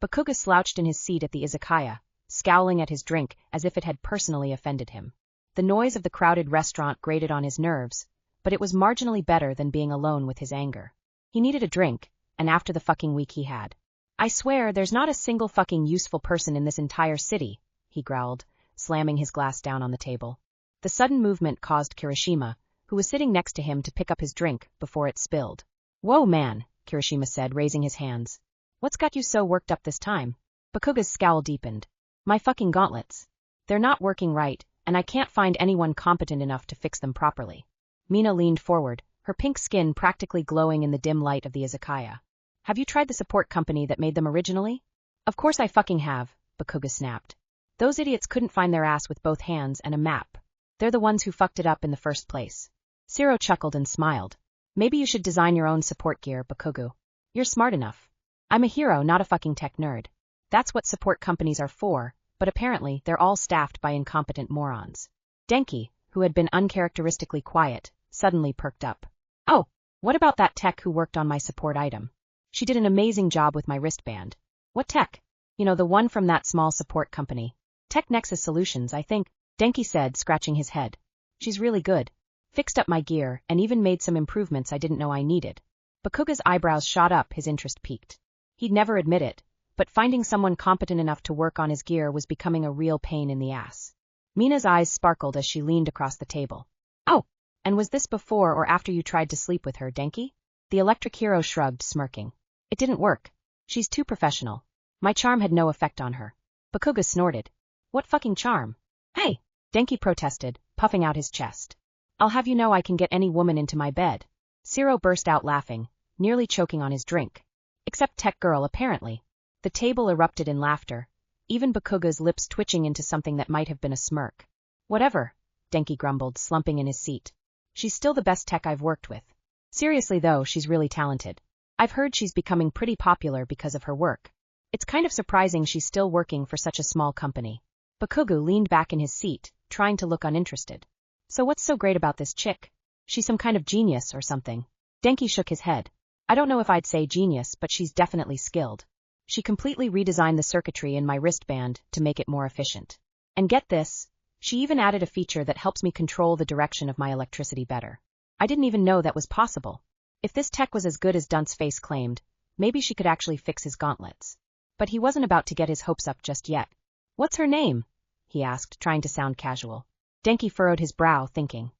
Bakuga slouched in his seat at the izakaya, scowling at his drink as if it had personally offended him. The noise of the crowded restaurant grated on his nerves, but it was marginally better than being alone with his anger. He needed a drink, and after the fucking week he had. I swear there's not a single fucking useful person in this entire city, he growled, slamming his glass down on the table. The sudden movement caused Kirishima, who was sitting next to him, to pick up his drink before it spilled. Whoa, man, Kirishima said, raising his hands. What's got you so worked up this time? Bakuga's scowl deepened. My fucking gauntlets. They're not working right, and I can't find anyone competent enough to fix them properly. Mina leaned forward, her pink skin practically glowing in the dim light of the izakaya. Have you tried the support company that made them originally? Of course I fucking have, Bakuga snapped. Those idiots couldn't find their ass with both hands and a map. They're the ones who fucked it up in the first place. Zero chuckled and smiled. Maybe you should design your own support gear, Bakuga. You're smart enough. I'm a hero, not a fucking tech nerd. That's what support companies are for, but apparently they're all staffed by incompetent morons. Denki, who had been uncharacteristically quiet, suddenly perked up. Oh, what about that tech who worked on my support item? She did an amazing job with my wristband. What tech? You know, the one from that small support company. Tech Nexus Solutions, I think, Denki said, scratching his head. She's really good. Fixed up my gear, and even made some improvements I didn't know I needed. Bakuga's eyebrows shot up, his interest piqued. He'd never admit it, but finding someone competent enough to work on his gear was becoming a real pain in the ass. Mina's eyes sparkled as she leaned across the table. Oh, and was this before or after you tried to sleep with her, Denki? The electric hero shrugged, smirking. It didn't work. She's too professional. My charm had no effect on her. Bakuga snorted. What fucking charm? Hey! Denki protested, puffing out his chest. I'll have you know I can get any woman into my bed. Zero burst out laughing, nearly choking on his drink. Except Tech Girl, apparently. The table erupted in laughter, even Bakuga's lips twitching into something that might have been a smirk. Whatever, Denki grumbled, slumping in his seat. She's still the best tech I've worked with. Seriously though, she's really talented. I've heard she's becoming pretty popular because of her work. It's kind of surprising she's still working for such a small company. Bakuga leaned back in his seat, trying to look uninterested. So what's so great about this chick? She's some kind of genius or something. Denki shook his head. I don't know if I'd say genius, but she's definitely skilled. She completely redesigned the circuitry in my wristband to make it more efficient. And get this, she even added a feature that helps me control the direction of my electricity better. I didn't even know that was possible. If this tech was as good as Dunt's face claimed, maybe she could actually fix his gauntlets. But he wasn't about to get his hopes up just yet. What's her name? He asked, trying to sound casual. Denki furrowed his brow, thinking.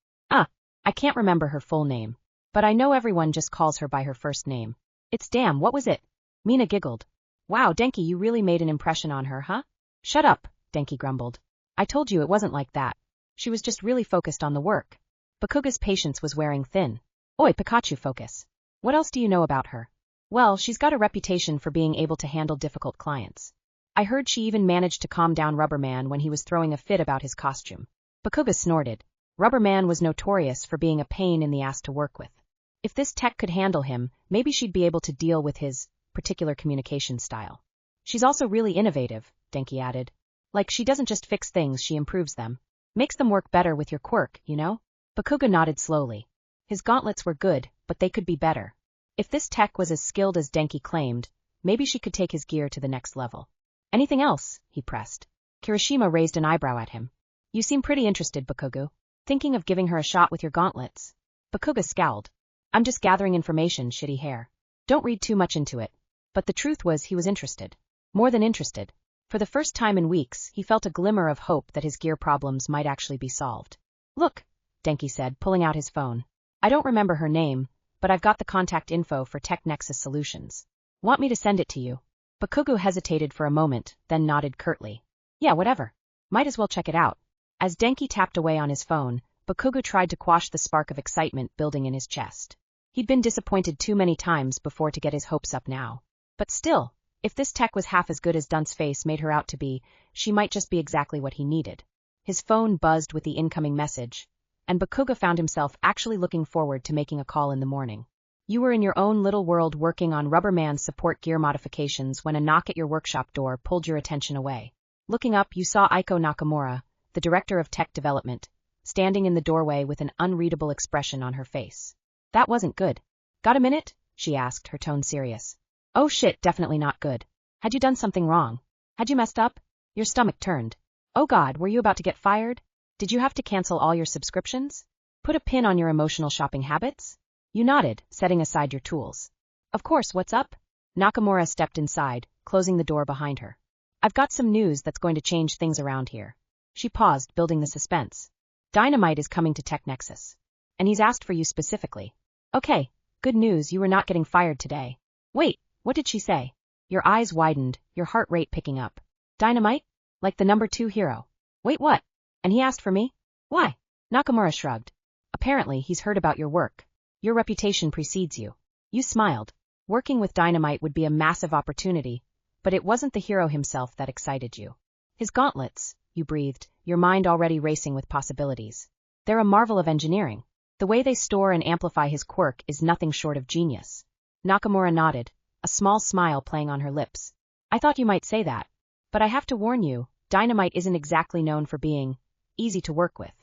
I can't remember her full name. But I know everyone just calls her by her first name. It's damn, what was it? Mina giggled. Wow, Denki, you really made an impression on her, huh? Shut up, Denki grumbled. I told you it wasn't like that. She was just really focused on the work. Bakuga's patience was wearing thin. Oi, Pikachu, focus. What else do you know about her? Well, she's got a reputation for being able to handle difficult clients. I heard she even managed to calm down Rubberman when he was throwing a fit about his costume. Bakuga snorted. Rubberman was notorious for being a pain in the ass to work with. If this tech could handle him, maybe she'd be able to deal with his particular communication style. She's also really innovative, Denki added. Like, she doesn't just fix things, she improves them. Makes them work better with your quirk, you know? Bakuga nodded slowly. His gauntlets were good, but they could be better. If this tech was as skilled as Denki claimed, maybe she could take his gear to the next level. Anything else? He pressed. Kirishima raised an eyebrow at him. You seem pretty interested, Bakuga. Thinking of giving her a shot with your gauntlets? Bakuga scowled. I'm just gathering information, shitty hair. Don't read too much into it. But the truth was he was interested. More than interested. For the first time in weeks, he felt a glimmer of hope that his gear problems might actually be solved. Look, Denki said, pulling out his phone. I don't remember her name, but I've got the contact info for Tech Nexus Solutions. Want me to send it to you? Bakuga hesitated for a moment, then nodded curtly. Yeah, whatever. Might as well check it out. As Denki tapped away on his phone, Bakuga tried to quash the spark of excitement building in his chest. He'd been disappointed too many times before to get his hopes up now. But still, if this tech was half as good as Dunt's face made her out to be, she might just be exactly what he needed. His phone buzzed with the incoming message, and Bakuga found himself actually looking forward to making a call in the morning. You were in your own little world working on Rubberman's support gear modifications when a knock at your workshop door pulled your attention away. Looking up, you saw Aiko Nakamura, the director of tech development, standing in the doorway with an unreadable expression on her face. That wasn't good. Got a minute? She asked, her tone serious. Oh shit, definitely not good. Had you done something wrong? Had you messed up? Your stomach turned. Oh God, were you about to get fired? Did you have to cancel all your subscriptions? Put a pin on your emotional shopping habits? You nodded, setting aside your tools. Of course, what's up? Nakamura stepped inside, closing the door behind her. I've got some news that's going to change things around here. She paused, building the suspense. Dynamite is coming to Tech Nexus. And he's asked for you specifically. Okay, good news, you were not getting fired today. Wait, what did she say? Your eyes widened, your heart rate picking up. Dynamite? Like the number 2 hero. Wait, what? And he asked for me? Why? Nakamura shrugged. Apparently, he's heard about your work. Your reputation precedes you. You smiled. Working with Dynamite would be a massive opportunity, but it wasn't the hero himself that excited you. His gauntlets, you breathed, your mind already racing with possibilities. They're a marvel of engineering. The way they store and amplify his quirk is nothing short of genius. Nakamura nodded, a small smile playing on her lips. I thought you might say that. But I have to warn you, Dynamite isn't exactly known for being easy to work with.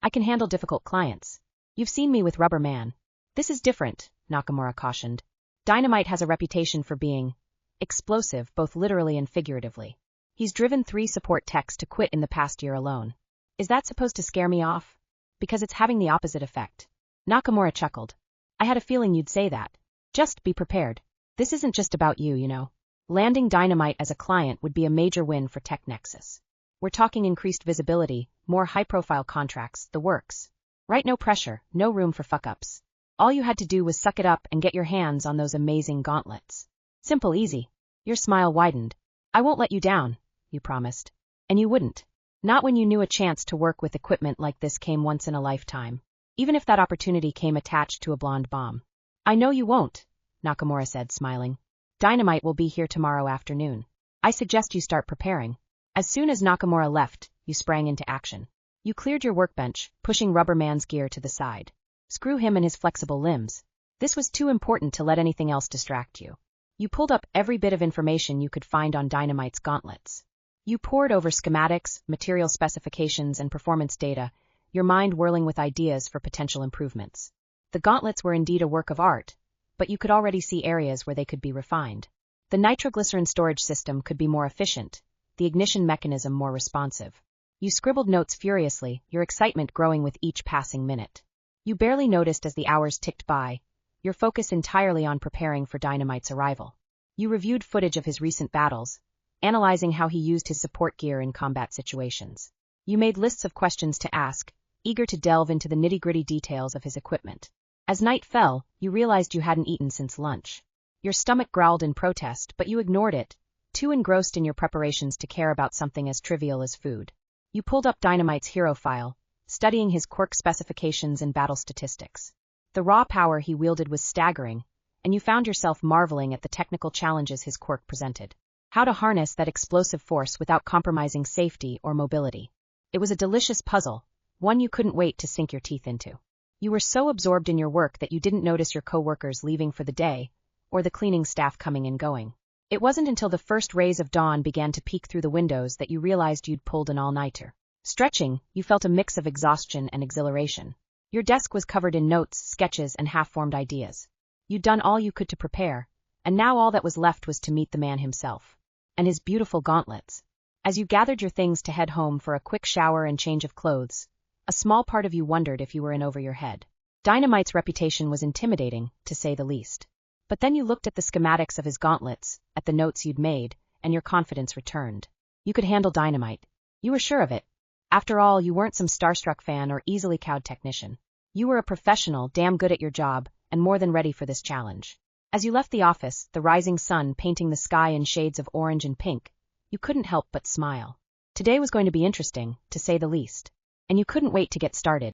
I can handle difficult clients. You've seen me with Rubber Man. This is different, Nakamura cautioned. Dynamite has a reputation for being explosive, both literally and figuratively. He's driven 3 support techs to quit in the past year alone. Is that supposed to scare me off? Because it's having the opposite effect. Nakamura chuckled. I had a feeling you'd say that. Just be prepared. This isn't just about you, you know. Landing Dynamite as a client would be a major win for Tech Nexus. We're talking increased visibility, more high-profile contracts, the works. Right, no pressure, no room for fuck-ups. All you had to do was suck it up and get your hands on those amazing gauntlets. Simple, easy. Your smile widened. I won't let you down, you promised. And you wouldn't. Not when you knew a chance to work with equipment like this came once in a lifetime. Even if that opportunity came attached to a blonde bomb. I know you won't, Nakamura said, smiling. Dynamite will be here tomorrow afternoon. I suggest you start preparing. As soon as Nakamura left, you sprang into action. You cleared your workbench, pushing Rubber Man's gear to the side. Screw him and his flexible limbs. This was too important to let anything else distract you. You pulled up every bit of information you could find on Dynamite's gauntlets. You pored over schematics, material specifications, and performance data, your mind whirling with ideas for potential improvements. The gauntlets were indeed a work of art, but you could already see areas where they could be refined. The nitroglycerin storage system could be more efficient, the ignition mechanism more responsive. You scribbled notes furiously, your excitement growing with each passing minute. You barely noticed as the hours ticked by, your focus entirely on preparing for Dynamite's arrival. You reviewed footage of his recent battles, analyzing how he used his support gear in combat situations. You made lists of questions to ask, eager to delve into the nitty-gritty details of his equipment. As night fell, you realized you hadn't eaten since lunch. Your stomach growled in protest, but you ignored it, too engrossed in your preparations to care about something as trivial as food. You pulled up Dynamite's hero file, studying his quirk specifications and battle statistics. The raw power he wielded was staggering, and you found yourself marveling at the technical challenges his quirk presented. How to harness that explosive force without compromising safety or mobility. It was a delicious puzzle, one you couldn't wait to sink your teeth into. You were so absorbed in your work that you didn't notice your co-workers leaving for the day, or the cleaning staff coming and going. It wasn't until the first rays of dawn began to peek through the windows that you realized you'd pulled an all-nighter. Stretching, you felt a mix of exhaustion and exhilaration. Your desk was covered in notes, sketches, and half-formed ideas. You'd done all you could to prepare, and now all that was left was to meet the man himself. And his beautiful gauntlets. As you gathered your things to head home for a quick shower and change of clothes, a small part of you wondered if you were in over your head. Dynamite's reputation was intimidating, to say the least. But then you looked at the schematics of his gauntlets, at the notes you'd made, and your confidence returned. You could handle Dynamite. You were sure of it. After all, you weren't some starstruck fan or easily cowed technician. You were a professional, damn good at your job, and more than ready for this challenge. As you left the office, the rising sun painting the sky in shades of orange and pink, you couldn't help but smile. Today was going to be interesting, to say the least. And you couldn't wait to get started.